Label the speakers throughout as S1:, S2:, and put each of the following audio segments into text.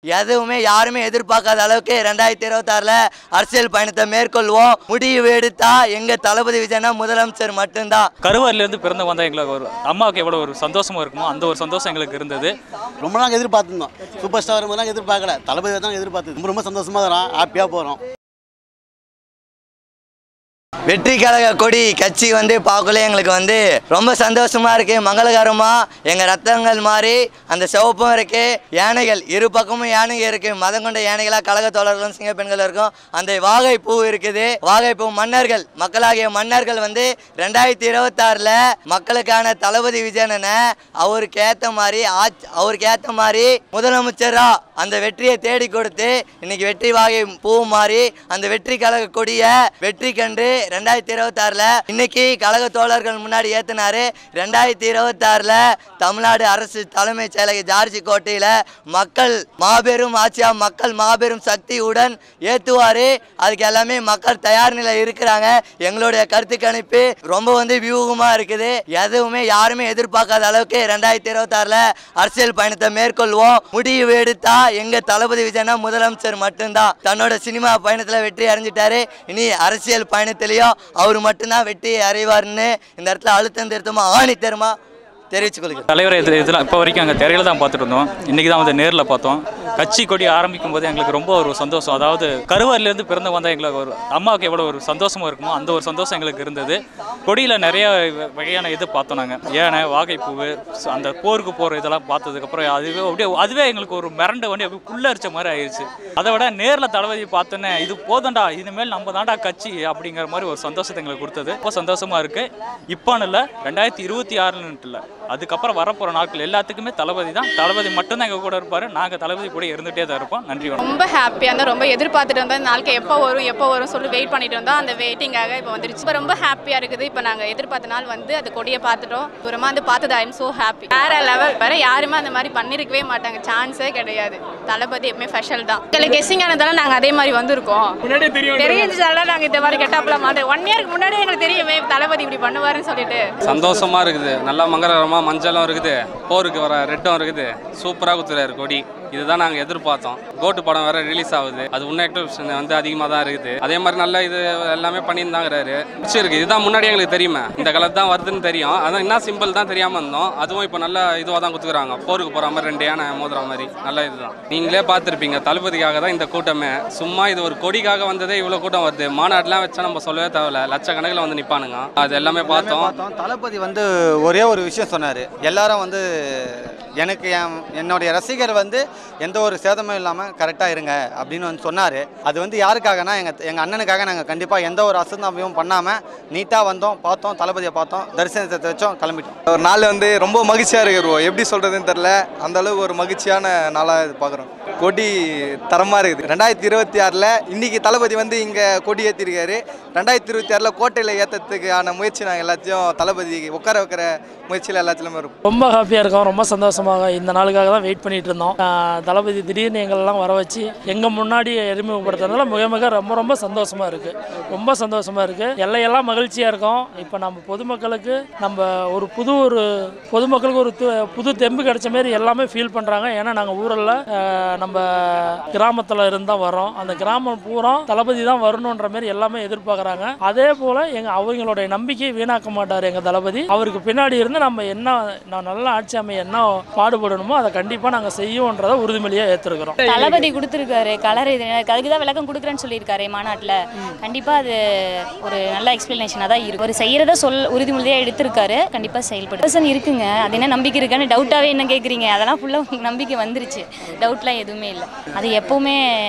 S1: எதுவுமே யாருமே எதிர்பார்க்காத அளவுக்கு 2026ல அரசியல் பயணத்தை மேற்கொள்வோம். முடிவு எடுத்தா எங்க தளபதி விஜயனா முதலமைச்சர் மட்டும்தான்.
S2: கருவாரிலேருந்து பிறந்த வந்தா எங்களுக்கு ஒரு அம்மாவுக்கு எவ்வளோ ஒரு சந்தோஷமா இருக்குமோ அந்த ஒரு சந்தோஷம் எங்களுக்கு இருந்தது.
S3: ரொம்ப நாங்கள் எதிர்பார்த்துருந்தோம். சூப்பர் ஸ்டார் வரும்போது எதிர்பார்க்கல, தளபதி தான் எதிர்பார்த்து ரொம்ப சந்தோஷமாக இருக்கிறோம், ஹாப்பியாக போகிறோம்.
S1: வெற்றி கழக கொடி கட்சி பார்க்கல எங்களுக்கு ரொம்ப சந்தோஷமா இருக்கு. மங்களகரமா எங்க ரத்தங்கள் மாறி அந்த சிவப்பும் இருக்கு. யானைகள் இரு பக்கமும் யானைகள் இருக்கு. மதம் கொண்ட யானைகளா கழக தோழர்களும் சிங்க பெண்கள் இருக்கும். அந்த வாகை பூ இருக்குது. வாகை பூ மன்னர்கள் மக்களாகிய மன்னர்கள் 2026ல மக்களுக்கான தளபதி விஜயனை அவருக்கு ஏத்த மாதிரி முதலமைச்சரா அந்த வெற்றியை தேடி கொடுத்து இன்னைக்கு வெற்றி வாகை பூ மாறி அந்த வெற்றி கழக கொடிய வெற்றி கண்டு 2026ல இன்னைக்கு கழக தோழர்கள் முன்னாடி ஏத்தினாரு. 2026ல தமிழ்நாடு அரசு தலைமைச் செயலக ஜார்ஜ் கோட்டையில மக்கள் மாபெரும் ஆட்சியா மக்கள் மாபெரும் சக்தியுடன் ஏத்துவாரு. அதுக்கு எல்லாமே மக்கள் தயார் நிலை இருக்கிறாங்க. எங்களுடைய கருத்து கணிப்பு ரொம்ப வியூகமா இருக்குது. எதுவுமே யாருமே எதிர்பார்க்காத அளவுக்கு 2026ல அரசியல் பயணத்தை மேற்கொள்வோம். முடிவு எடுத்தா எங்க தளபதி விஜயனா முதலமைச்சர் மட்டும்தான். தன்னோட சினிமா பயணத்துல வெற்றி அடைஞ்சிட்டாரு. இனி அரசியல் பயணத்திலையும் அவர் மட்டும்தான் வெற்றி அடைவார்னு இந்த இடத்துல அழுத்தம் திருத்தமா ஆணித்தரமா தெரிவிச்சுக்கொள்கிறேன்.
S2: தலைவரை இதெல்லாம் இப்போ வரைக்கும் அங்கே திரையில தான் பார்த்துட்டு இருந்தோம். இன்றைக்கி தான் நேரில் பார்த்தோம். கட்சி கொடி ஆரம்பிக்கும் போது எங்களுக்கு ரொம்ப ஒரு சந்தோஷம். அதாவது கருவாரிலேருந்து பிறந்த வந்தால் எங்களுக்கு ஒரு அம்மாவுக்கு எவ்வளோ ஒரு சந்தோஷமாக இருக்குமோ அந்த ஒரு சந்தோஷம் எங்களுக்கு இருந்தது. கொடியில் நிறைய வகையான இது பார்த்தோம். நாங்கள் ஏனை வாகைப்பூவு அந்த போருக்கு போகிற இதெல்லாம் பார்த்ததுக்கப்புறம் அதுவே எங்களுக்கு ஒரு மிரண்டு அப்படியே புல்லரிச்ச மாதிரி ஆயிடுச்சு. அதை விட நேரில் தளபதி பார்த்தோன்னே இது போதண்டா, இனிமேல் நம்ம தாண்டா கட்சி அப்படிங்கிற மாதிரி ஒரு சந்தோஷத்தை எங்களுக்கு கொடுத்தது. ரொம்ப சந்தோஷமாக இருக்குது. இப்போன்னு இல்லை, 2026ன்னு இல்லை, அதுக்கப்புறம் வரப்போகிற நாட்கள் எல்லாத்துக்குமே தளபதி தான். தளபதி மட்டும்தான் எங்கள் கூட இருப்பார். நாங்கள் தளபதி கூட இருந்துகிட்டே தான் இருப்போம். நன்றி.
S4: ரொம்ப ஹாப்பியாக இருந்தால் ரொம்ப எதிர்பார்த்துட்டு இருந்தால் இந்த நாளுக்கு எப்போ வரும் சொல்லி வெயிட் பண்ணிட்டு இருந்தோம். அந்த வெயிட்டிங்காக இப்போ வந்துருச்சு. இப்போ ரொம்ப ஹாப்பியாக இருக்குது. இப்போ நாங்கள் எதிர்பார்த்த நாள் அந்த கொடியை பார்த்துட்டோம். தூரமாக பார்த்தது ஐ எம் ஸோ ஹாப்பி. வேற லெவல். வேற யாருமே அந்த மாதிரி பண்ணிருக்கவே மாட்டாங்க. சான்ஸே கிடையாது. தளபதி எப்பவுமே ஸ்பெஷல் தான். எங்களுக்கு கெஸ்ஸிங் ஆனதால நாங்கள் அதே மாதிரி வந்திருக்கோம். தெரிஞ்சதால நாங்கள் இந்த மாதிரி கெட்டப்லாம் மாட்டோம். 1 இயருக்கு முன்னாடியே எங்களுக்கு தெரியுமே தளபதி இப்படி பண்ணுவாருன்னு சொல்லிட்டு.
S5: சந்தோஷமா இருக்குது. நல்லா மங்களகரமா மஞ்சளும் இருக்குது, போருக்கு வர ரெட்டும் இருக்குது. சூப்பராக குத்துறாரு கொடி. இதுதான் நாங்கள் எதிர்பார்த்தோம். கோட்டு படம் வேற ரிலீஸ் ஆகுது. அது இன்னும் எக்ஸ்பெக்டேஷன் அதிகமாக தான் இருக்குது. அதே மாதிரி நல்ல இது எல்லாமே பண்ணியிருந்தாங்கிறாரு. பிடிச்சிருக்கு. இதுதான் முன்னாடி எங்களுக்கு தெரியுமே, இந்த கலர் தான் வருதுன்னு தெரியும். அதான் என்ன சிம்பிள் தான் தெரியாமல் இருந்தோம். அதுவும் இப்போ நல்ல இதுவாக தான் குத்துக்கிறாங்க. போருக்கு போகிற மாதிரி 2 யானை மோதுற மாதிரி நல்ல இதுதான். நீங்களே பார்த்துருப்பீங்க, தளபதிக்காக தான் இந்த கூட்டமே. சும்மா இது ஒரு கொடிக்காக வந்ததே இவ்வளோ கூட்டம் வருது. மாநாடுலாம் வச்சா நம்ம சொல்லவே தேவையில்ல, லட்சக்கணக்கில் நிற்பானுங்க. அது எல்லாமே பார்த்தோம்.
S6: தளபதி ஒரே ஒரு விஷயம் சொன்னார். எல்லாரும் எனக்கு என்னுடைய ரசிகர் எந்த ஒரு சேதமும் இல்லாமல் கரெக்டாக இருங்க அப்படின்னு சொன்னார். அது யாருக்காகனா எங்கள் அண்ணனுக்காக. நாங்கள் கண்டிப்பாக எந்த ஒரு அசந்தாபியும் பண்ணாமல் நீட்டாக வந்தோம், பார்த்தோம், தளபதியை பார்த்தோம், தரிசனத்தை வச்சோம், கிளம்பிட்டோம்.
S7: ஒரு நாள் ரொம்ப மகிழ்ச்சியாக இருக்கிறோம். எப்படி சொல்கிறதுன்னு தெரில, அந்தளவுக்கு ஒரு மகிழ்ச்சியான நாளாக பார்க்குறோம். கொடி தரமாக இருக்குது. 2026ல் இன்றைக்கி தளபதி இங்கே கொடி ஏற்றிருக்காரு. 2026ல் கோட்டையில் ஏற்றத்துக்கான முயற்சி நாங்கள் எல்லாத்தையும் தளபதி உட்கார வைக்கிற முயற்சியில் எல்லாத்துலேயுமே இருக்கும்.
S8: ரொம்ப ஹாப்பியாக இருக்கோம். ரொம்ப சந்தோஷமாக இந்த நாளுக்காக தான் வெயிட் பண்ணிகிட்டு இருந்தோம். தளபதி திடீர்னு எங்களெல்லாம் வர வச்சு எங்கள் முன்னாடி அறிமுகப்படுத்துறதுனால மிக ரொம்ப சந்தோஷமாக இருக்குது. ரொம்ப சந்தோஷமாக இருக்குது. எல்லையெல்லாம் மகிழ்ச்சியாக இருக்கும். இப்போ நம்ம பொதுமக்களுக்கு ஒரு பொதுமக்களுக்கு ஒரு புது தெம்பு கிடைச்ச மாதிரி எல்லாமே ஃபீல் பண்ணுறாங்க. ஏன்னா நாங்கள் ஊரில் நம்ம கிராமத்தில் இருந்தால் வரோம். அந்த கிராமம் பூரா தளபதி தான் வரணுன்ற மாதிரி எல்லாமே எதிர்பார்க்குறாங்க. அதே போல் அவங்களுடைய நம்பிக்கையை வீணாக்க மாட்டார் எங்கள் தளபதி. அவருக்கு பின்னாடி இருந்து நம்ம நல்ல ஆட்சி அமைய என்ன பாடுபடணுமோ அதை கண்டிப்பாக நாங்கள் செய்வோன்றதை உறுதிமொழியாக ஏற்றிருக்கிறோம்.
S9: தளபதி கொடுத்துருக்காரு கலர். இது அதுக்கு தான் விளக்கம் கொடுக்குறேன்னு சொல்லியிருக்காரு மாநாட்டில். கண்டிப்பாக அது ஒரு நல்ல எக்ஸ்பிளனேஷனாக தான் இருக்குது. ஒரு செய்கிறத உறுதிமொழியாக எடுத்திருக்காரு. கண்டிப்பாக செயல்பட்டு இருக்குங்க. அது என்ன நம்பிக்கை இருக்கான்னு டவுட்டாகவே என்ன கேட்குறீங்க? அதெல்லாம் ஃபுல்லாக நம்பிக்கை வந்துருச்சு. டவுட்லாம் எதுவுமே இல்லை. அது எப்போவுமே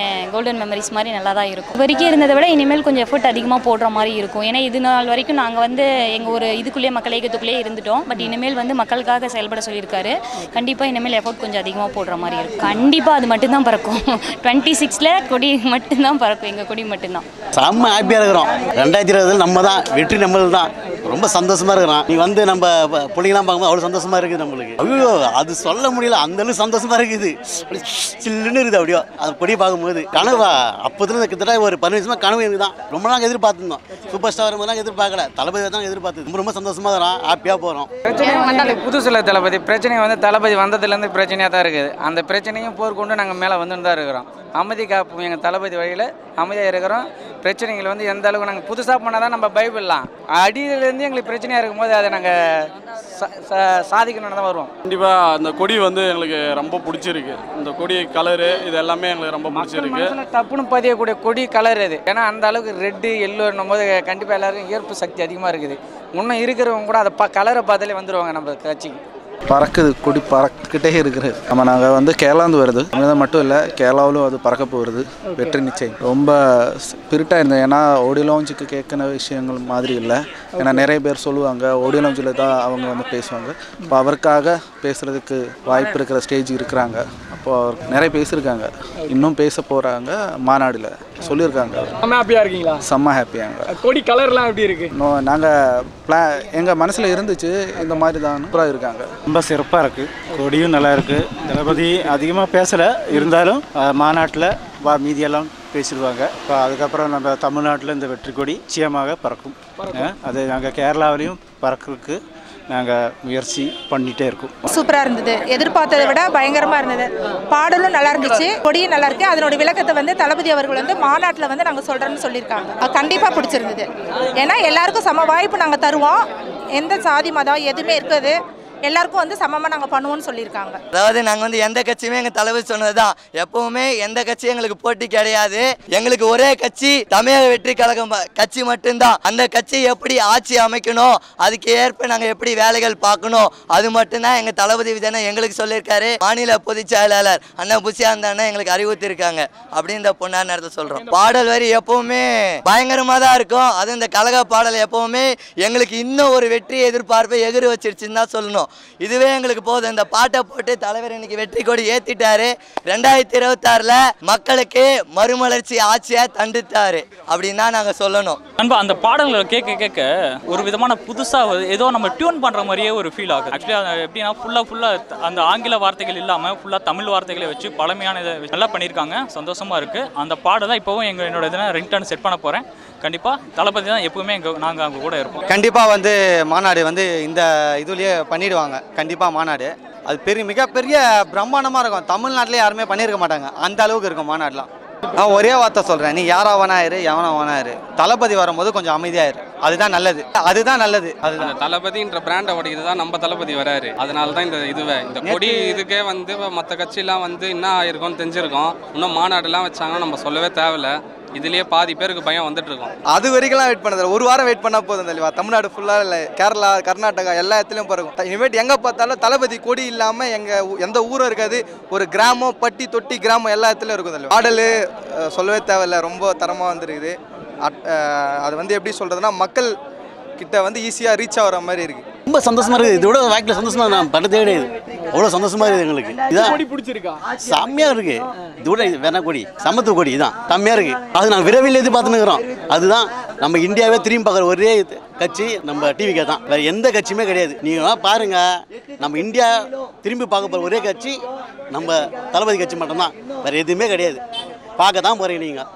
S9: கோல்டன் மெமரிஸ் மாதிரி நல்லா தான் இருக்கும். இது வரைக்கும் இருந்ததை விட இனிமேல் கொஞ்சம் எஃபர்ட் அதிகமாக போடுற மாதிரி இருக்கும். ஏன்னா இது நாள் வரைக்கும் நாங்கள் எங்கள் ஒரு இதுக்குள்ளேயே மக்கள் இயக்கத்துக்குள்ளேயே இருந்துட்டோம். பட் இனிமேல் மக்களுக்காக செயல்பட சொல்லியிருக்காரு. கண்டிப்பாக இனிமேல் எஃபர்ட் கொஞ்சம் அதிகமாக போடுற மாதிரி இருக்கும். கண்டிப்பாக அது மட்டும்தான் பறக்கும். 26ல் கொடி மட்டும்தான் பறக்கும். எங்கள் கொடி மட்டும்தான்.
S3: செம்ம ஹாப்பியாக இருக்கிறோம். 2026 நம்ம தான் வெற்றி, நம்மளது தான். ரொம்ப சந்தோஷமா இருக்கிறான். நீ வந்து நம்ம பிள்ளைங்களாம் பார்க்கும்போது அவ்வளோ சந்தோஷமா இருக்குது நம்மளுக்கு. ஐயோ அது சொல்ல முடியல, அந்த அளவுக்கு சந்தோஷமா இருக்குது. சில்லுன்னு இருக்குது அப்படியோ அது கொடியை பார்க்கும்போது. கனவா அப்போதுல கிட்டத்தட்ட ஒரு 15 நிமிஷமா கனவு எனக்கு தான். ரொம்ப நாள் எதிர்பார்த்துருந்தோம். சூப்பர் ஸ்டார் வரும்போது எதிர்பார்க்கல, தளபதி தான் எதிர்பார்த்து ரொம்ப சந்தோஷமா இருக்கிறான், ஹாப்பியாக போகிறோம்.
S10: பிரச்சனை புதுசில் தளபதி பிரச்சனை வந்து தளபதி வந்ததுலேருந்து பிரச்சனையாக தான் இருக்குது. அந்த பிரச்சனையும் போர்க்கொண்டு நாங்கள் மேலே வந்துன்னு தான் இருக்கிறோம். அமைதி காப்பு எங்கள் தளபதி வழியில் அமைதியாக இருக்கிறோம். பிரச்சனைகள் வந்து எந்த அளவுக்கு நாங்கள் புதுசாக பண்ணால் தான் நம்ம பைபிள்லாம் அடியிலேருந்து எங்களுக்கு பிரச்சனையாக இருக்கும்போது அதை நாங்கள் சாதிக்கணும்னு தான் வருவோம்.
S11: கண்டிப்பாக அந்த கொடி வந்து எங்களுக்கு ரொம்ப பிடிச்சிருக்கு. இந்த கொடி கலரு இது எல்லாமே எங்களுக்கு ரொம்ப பிடிச்சிருக்கு.
S10: தப்புன்னு பதியக்கூடிய கொடி கலர் அது. ஏன்னா அந்த அளவுக்கு ரெட்டு எல்லோன்னும் போது கண்டிப்பாக எல்லாருக்கும் ஈர்ப்பு சக்தி அதிகமாக இருக்குது. இன்னும் இருக்கிறவங்க கூட அதை கலரை பார்த்தாலே வந்துடுவாங்க நம்ம கட்சிக்கு.
S12: பறக்குது, கொடி பறக்கிட்டே இருக்குது. நம்ம நாங்கள் வந்து கேரளாந்து வருது, அங்கே மட்டும் இல்லை கேரளாவிலும் அது பறக்க போகிறது. வெற்றி நிச்சயம். ரொம்ப ஸ்பிரிட்டாக இருந்தேன். ஏன்னா ஆடியோ லான்ச்சுக்கு கேட்குற விஷயங்கள் மாதிரி இல்லை. ஏன்னா நிறைய பேர் சொல்லுவாங்க ஆடியோ லான்ச்சில் தான் அவங்க வந்து பேசுவாங்க. இப்போ அவருக்காக பேசுகிறதுக்கு வாய்ப்பு இருக்கிற ஸ்டேஜ் இருக்கிறாங்க. அப்போது அவர் நிறைய பேசியிருக்காங்க, இன்னும் பேச போகிறாங்க. மாநாடில் சொல்லியிருக்காங்க.
S13: ஹாப்பியாக இருக்கீங்களா?
S12: செம்ம ஹாப்பியாங்க.
S13: கொடி கலர்லாம் எப்படி இருக்குது?
S12: நாங்கள் எங்கள் மனசில் இருந்துச்சு இந்த மாதிரி தான் சூப்பராக இருக்காங்க.
S14: ரொம்ப சிறப்பாக இருக்குது. கொடியும் நல்லா இருக்குது. தளபதி அதிகமாக பேசலை, இருந்தாலும் மாநாட்டில் மீதியெல்லாம் பேசிடுவாங்க. இப்போ அதுக்கப்புறம் நம்ம தமிழ்நாட்டில் இந்த வெற்றி கொடி நிச்சயமாக பறக்கும். அது நாங்கள் கேரளாவிலையும் பறக்கிறதுக்கு நாங்கள் முயற்சி பண்ணிகிட்டே இருக்கோம்.
S15: சூப்பராக இருந்தது, எதிர்பார்த்ததை விட பயங்கரமாக இருந்தது. பாடலும் நல்லா இருந்துச்சு, கொடியும் நல்லா இருக்கு. அதனோட விளக்கத்தை வந்து தளபதி அவர்கள் வந்து மாநாட்டில் வந்து நாங்கள் சொல்கிறோன்னு சொல்லியிருக்காங்க. அது கண்டிப்பாக பிடிச்சிருந்தது. ஏன்னா எல்லாருக்கும் சம வாய்ப்பு நாங்கள் தருவோம். எந்த சாதி மதம் எதுவுமே இருக்காது, எல்லாருக்கும் வந்து சமமாக நாங்கள் பண்ணுவோம்னு சொல்லியிருக்காங்க.
S1: அதாவது நாங்கள் வந்து எந்த கட்சியுமே எங்கள் தலைவர் சொன்னது தான், எப்பவுமே எந்த கட்சியும் எங்களுக்கு போட்டி கிடையாது. எங்களுக்கு ஒரே கட்சி தமிழக வெற்றி கழகம் கட்சி மட்டும்தான். அந்த கட்சி எப்படி ஆட்சி அமைக்கணும், அதுக்கு ஏற்ப நாங்கள் எப்படி வேலைகள் பார்க்கணும், அது மட்டும்தான் எங்கள் தளபதி விஜயனை எங்களுக்கு சொல்லியிருக்காரு. மாநில பொதுச் செயலாளர் அண்ணா புஷியாந்த் அண்ணா எங்களுக்கு அறிவுறுத்திருக்காங்க அப்படின்னு பொண்ணா நேரத்தை சொல்கிறோம். பாடல் வரி எப்பவுமே பயங்கரமாக தான் இருக்கும். அது இந்த கழக பாடல் எப்பவுமே எங்களுக்கு இன்னும் ஒரு வெற்றி எதிர்பார்ப்பை எதிர் வச்சிருச்சுன்னு தான் சொல்லணும். இதுவே எங்களுக்கு போதும். இந்த பாட்டை போட்டு தலைவர் இன்னைக்கு வெற்றி கொடி ஏத்திட்டாரு. 2026 மக்களுக்கு மறுமலர்ச்சி ஆட்சியை தந்துட்டாரு அப்படின்னு தான் நாங்கள் சொல்லணும்.
S2: அன்பா அந்த பாடல்களை கேட்க கேட்க ஒரு விதமான புதுசாக ஏதோ நம்ம டியூன் பண்ணுற மாதிரியே ஒரு ஃபீல் ஆகுது. ஆக்சுவலி எப்படின்னா ஃபுல்லாக அந்த ஆங்கில வார்த்தைகள் இல்லாமல் ஃபுல்லாக தமிழ் வார்த்தைகளை வச்சு பழமையான இதை நல்லா பண்ணியிருக்காங்க. சந்தோஷமாக இருக்குது. அந்த பாடல் தான் இப்போவும் என்னோட இதில் ரிங்டோன் செட் பண்ண போகிறேன். கண்டிப்பாக தளபதி தான் எப்பவுமே நாங்கள் அங்கே கூட இருப்போம்.
S6: கண்டிப்பாக வந்து மாநாடு வந்து இந்த இதுலேயே பண்ணிடுவாங்க. கண்டிப்பாக மாநாடு அது மிகப்பெரிய பிரம்மாண்டமாக இருக்கும். தமிழ்நாட்டிலே யாருமே பண்ணியிருக்க மாட்டாங்க, அந்த அளவுக்கு இருக்கும் மாநாடுலாம். நான் ஒரே வார்த்தை சொல்கிறேன், நீ யாரா வேணாயிரு எவனா வேணாயிரு, தளபதி வரும்போது கொஞ்சம் அமைதியாயிரு. அதுதான் நல்லது, அதுதான் நல்லது. அதுதான்
S5: தளபதின்ற பிராண்டை உடையது தான் நம்ம தளபதி வராரு. அதனால தான் இந்த கொடி இதுக்கே வந்து மற்ற கட்சியெல்லாம் வந்து என்ன ஆயிருக்கும்னு தெரிஞ்சிருக்கோம். இன்னும் மாநாடுலாம் வச்சாங்கன்னா நம்ம சொல்லவே தேவையில்லை. இதுலேயே பாதி பேருக்கு பயம் வந்துட்டு இருக்கோம்.
S7: அது வரைக்கும்லாம் வெயிட் பண்ணதில்லை, ஒரு வாரம் வெயிட் பண்ணால் போதும் தெளிவா. தமிழ்நாடு ஃபுல்லாக இல்லை, கேரளா கர்நாடகா எல்லா இடத்துலையும் பிறக்கும். இனிமேட்டு எங்கே பார்த்தாலும் தளபதி கொடி இல்லாமல் எந்த ஊரும் இருக்காது. ஒரு கிராமம், பட்டி தொட்டி கிராமம் எல்லா இடத்துலையும் இருக்கும் தெளிவா. பாடல் சொல்லவே தேவையில்லை, ரொம்ப தரமாக வந்துருக்குது. அது வந்து எப்படி சொல்கிறதுனா மக்கள் கிட்ட வந்து ஈஸியாக ரீச் ஆகிற மாதிரி இருக்குது.
S3: ரொம்ப சந்தோஷமா இருக்குது. இதோட வாய்க்கில் சந்தோஷமா நான் பட்டதே கிடையாது. அவ்வளோ சந்தோஷமா இருக்குது எங்களுக்கு. இதான்
S13: கொடி பிடிச்சிருக்கா?
S3: செம்மையாக இருக்கு. இதோட வேணா கொடி சமத்துவ கொடி தான் செம்மையாக இருக்கு. அது நான் விரைவில் எதிர்பார்த்துன்னுக்குறோம். அதுதான் நம்ம இந்தியாவே திரும்பி பார்க்குற ஒரே கட்சி நம்ம டிவிக்கே தான், வேற எந்த கட்சியுமே கிடையாது. நீங்கள் பாருங்க, நம்ம இந்தியா திரும்பி பார்க்க போகிற ஒரே கட்சி நம்ம தளபதி கட்சி மட்டும்தான், வேற எதுவுமே கிடையாது. பார்க்க தான் போகிறீங்க நீங்கள்.